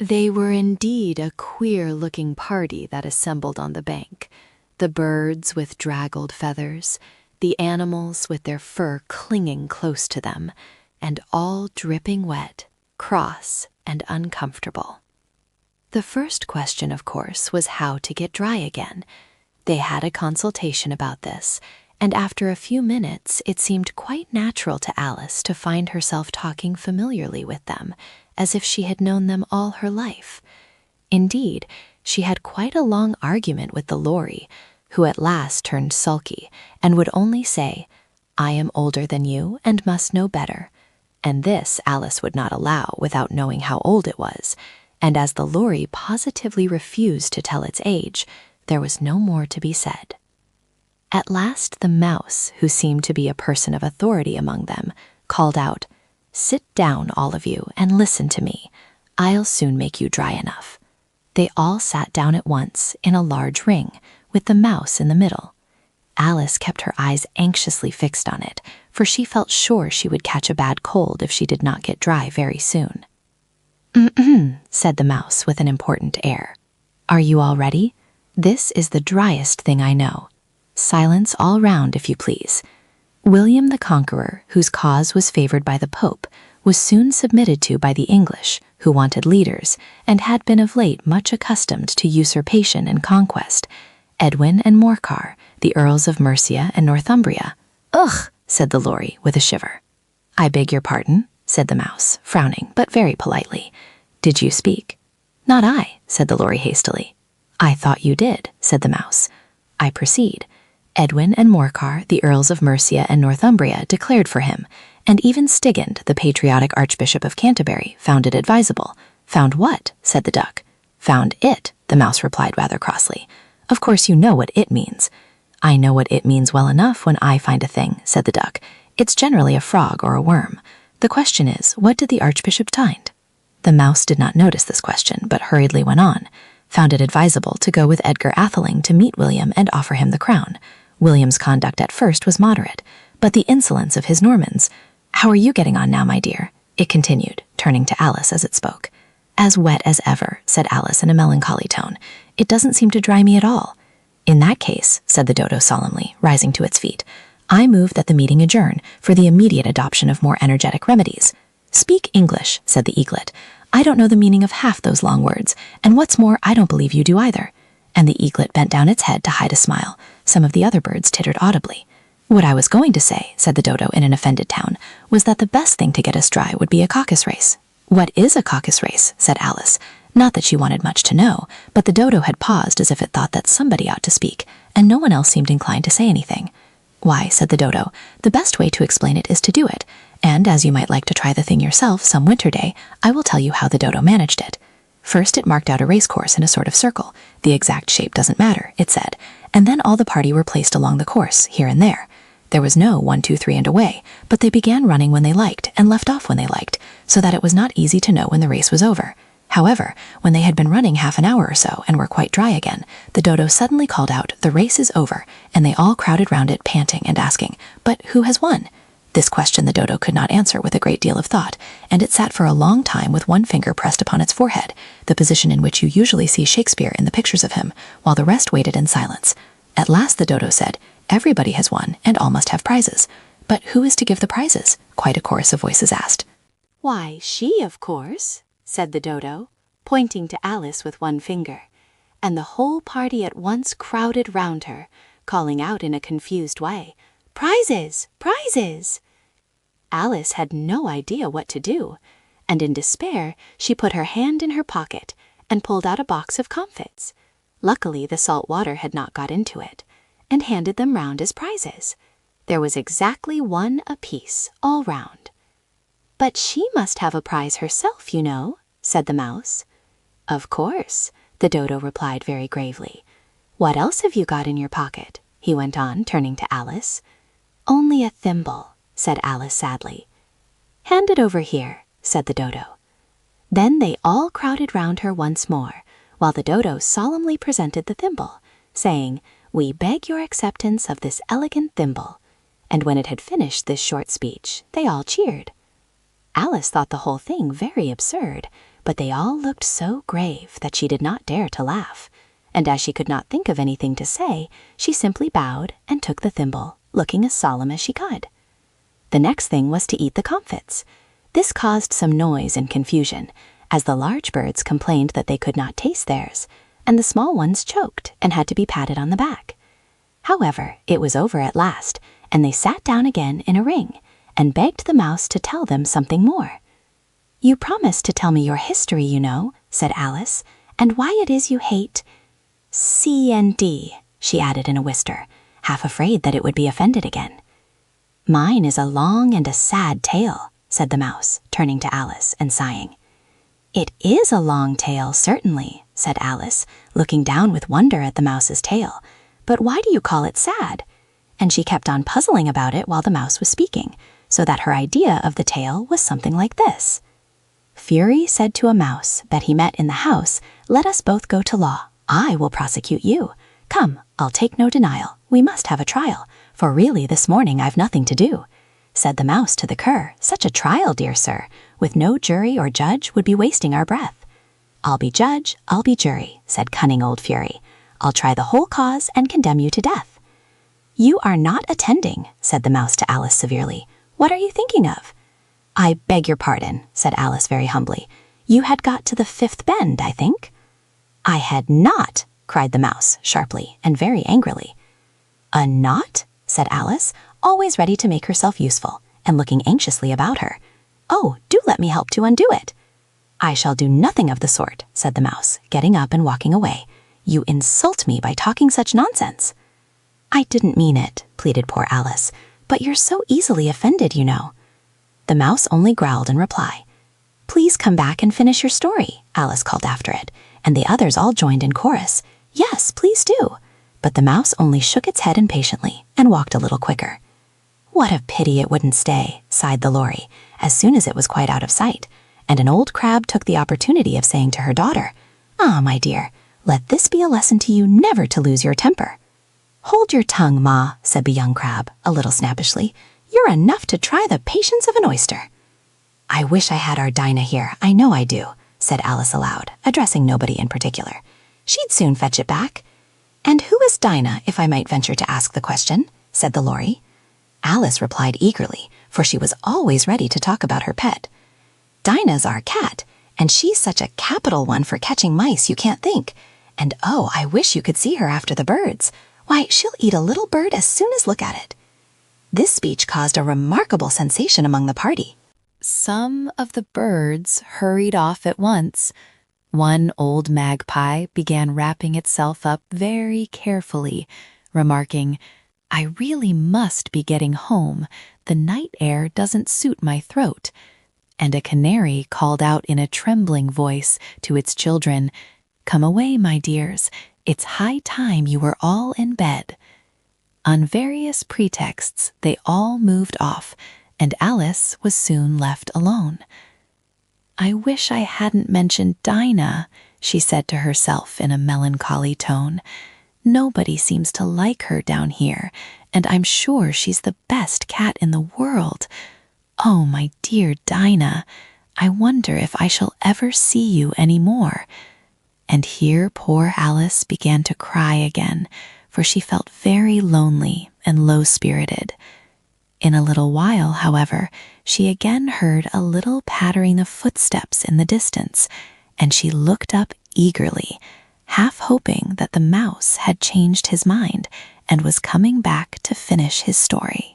They were indeed a queer-looking party that assembled on the bank. The birds with draggled feathers, the animals with their fur clinging close to them, and all dripping wet, cross, and uncomfortable. The first question, of course, was how to get dry again. They had a consultation about this, and after a few minutes it seemed quite natural to Alice to find herself talking familiarly with them, as if she had known them all her life. Indeed, she had quite a long argument with the Lory, who at last turned sulky and would only say, "I am older than you and must know better." And this Alice would not allow without knowing how old it was, and as the Lory positively refused to tell its age, there was no more to be said. At last the mouse, who seemed to be a person of authority among them, called out, "Sit down, all of you, and listen to me. I'll soon make you dry enough." They all sat down at once, in a large ring, with the mouse in the middle. Alice kept her eyes anxiously fixed on it, for she felt sure she would catch a bad cold if she did not get dry very soon. Said the mouse with an important air. "Are you all ready? This is the driest thing I know. Silence all round, if you please." William the Conqueror, whose cause was favored by the Pope, was soon submitted to by the English, who wanted leaders, and had been of late much accustomed to usurpation and conquest. Edwin and Morcar, the Earls of Mercia and Northumbria. "Ugh," said the Lory with a shiver. "I beg your pardon," said the mouse, frowning, but very politely. "Did you speak?" "Not I," said the Lory hastily. "I thought you did," said the mouse. "I proceed. Edwin and Morcar, the Earls of Mercia and Northumbria, declared for him, and even Stigand, the patriotic Archbishop of Canterbury, found it advisable." "Found what?" said the duck. "Found it," the mouse replied rather crossly. "Of course you know what it means." "I know what it means well enough when I find a thing," said the duck. "It's generally a frog or a worm. The question is, what did the Archbishop find?" The mouse did not notice this question, but hurriedly went on. "Found it advisable to go with Edgar Atheling to meet William and offer him the crown. William's conduct at first was moderate, but the insolence of his Normans— How are you getting on now, my dear?" it continued, turning to Alice as it spoke. "As wet as ever," said Alice in a melancholy tone. "It doesn't seem to dry me at all." "In that case," said the dodo solemnly, rising to its feet, "I move that the meeting adjourn for the immediate adoption of more energetic remedies." "Speak English," said the eaglet. "I don't know the meaning of half those long words, and what's more, I don't believe you do either." And the eaglet bent down its head to hide a smile. Some of the other birds tittered audibly. "What I was going to say," said the dodo in an offended tone, "was that the best thing to get us dry would be a Caucus-Race." "What is a Caucus-Race?" said Alice. Not that she wanted much to know, but the dodo had paused as if it thought that somebody ought to speak, and no one else seemed inclined to say anything. "Why," said the dodo, "the best way to explain it is to do it, and as you might like to try the thing yourself some winter day, I will tell you how the dodo managed it. First it marked out a race course in a sort of circle. The exact shape doesn't matter, it said, and then all the party were placed along the course, here and there. There was no 1, 2, 3 and away, but they began running when they liked and left off when they liked, so that it was not easy to know when the race was over. However, when they had been running half an hour or so and were quite dry again, the dodo suddenly called out, 'The race is over,' and they all crowded round it panting and asking, 'But who has won?' This question the dodo could not answer with a great deal of thought, and it sat for a long time with one finger pressed upon its forehead, the position in which you usually see Shakespeare in the pictures of him, while the rest waited in silence. At last the dodo said, 'Everybody has won, and all must have prizes.' 'But who is to give the prizes?' quite a chorus of voices asked. "Why, she, of course," said the dodo, pointing to Alice with one finger, and the whole party at once crowded round her, calling out in a confused way, "Prizes! Prizes!" Alice had no idea what to do, and in despair she put her hand in her pocket and pulled out a box of comfits. Luckily the salt water had not got into it, and handed them round as prizes. There was exactly one apiece, all round. "But she must have a prize herself, you know," said the mouse. "Of course," the dodo replied very gravely. "What else have you got in your pocket?" he went on, turning to Alice. "Only a thimble," said Alice sadly. "Hand it over here," said the dodo. Then they all crowded round her once more, while the dodo solemnly presented the thimble, saying, "We beg your acceptance of this elegant thimble." And when it had finished this short speech, they all cheered. Alice thought the whole thing very absurd, but they all looked so grave that she did not dare to laugh. And as she could not think of anything to say, she simply bowed and took the thimble, looking as solemn as she could. The next thing was to eat the comfits. This caused some noise and confusion, as the large birds complained that they could not taste theirs, and the small ones choked and had to be patted on the back. However, it was over at last, and they sat down again in a ring, and begged the mouse to tell them something more. "You promised to tell me your history, you know," said Alice, "and why it is you hate C and D," she added in a whisper, half afraid that it would be offended again. "Mine is a long and a sad tale," said the mouse, turning to Alice and sighing. "It is a long tale, certainly," said Alice, looking down with wonder at the mouse's tail. "But why do you call it sad?" And she kept on puzzling about it while the mouse was speaking, so that her idea of the tale was something like this. "Fury said to a mouse that he met in the house, 'Let us both go to law. I will prosecute you. Come, I'll take no denial. We must have a trial, for really this morning I've nothing to do.' Said the mouse to the cur, 'Such a trial, dear sir, with no jury or judge would be wasting our breath.' 'I'll be judge, I'll be jury,' said cunning old Fury. 'I'll try the whole cause and condemn you to death.' 'You are not attending,' said the mouse to Alice severely. 'What are you thinking of?' 'I beg your pardon,' said Alice very humbly. 'You had got to the fifth bend, I think?' 'I had not,' cried the mouse sharply and very angrily. 'A knot?' said Alice, always ready to make herself useful, and looking anxiously about her. 'Oh, do let me help to undo it.' 'I shall do nothing of the sort,' said the mouse, getting up and walking away. 'You insult me by talking such nonsense.' 'I didn't mean it,' pleaded poor Alice, 'but you're so easily offended, you know.' The mouse only growled in reply. 'Please come back and finish your story,' Alice called after it, and the others all joined in chorus. 'Yes, please do.' But the mouse only shook its head impatiently and walked a little quicker. 'What a pity it wouldn't stay,' sighed the lory, as soon as it was quite out of sight, and an old crab took the opportunity of saying to her daughter, 'Ah, my dear, let this be a lesson to you never to lose your temper.' 'Hold your tongue, Ma,' said the young crab, a little snappishly. 'You're enough to try the patience of an oyster.' 'I wish I had our Dinah here, I know I do,' said Alice aloud, addressing nobody in particular. 'She'd soon fetch it back.' 'And who is Dinah, if I might venture to ask the question?' said the lory. Alice replied eagerly, for she was always ready to talk about her pet. 'Dinah's our cat, and she's such a capital one for catching mice you can't think. And oh, I wish you could see her after the birds. Why, she'll eat a little bird as soon as look at it.' This speech caused a remarkable sensation among the party. Some of the birds hurried off at once. One old magpie began wrapping itself up very carefully, remarking, 'I really must be getting home. The night air doesn't suit my throat.' And a canary called out in a trembling voice to its children, 'Come away, my dears. It's high time you were all in bed.' On various pretexts, they all moved off, and Alice was soon left alone. 'I wish I hadn't mentioned Dinah,' she said to herself in a melancholy tone. 'Nobody seems to like her down here, and I'm sure she's the best cat in the world. Oh, my dear Dinah, I wonder if I shall ever see you any more.' And here poor Alice began to cry again, for she felt very lonely and low-spirited. In a little while, however, she again heard a little pattering of footsteps in the distance, and she looked up eagerly, half hoping that the mouse had changed his mind and was coming back to finish his story.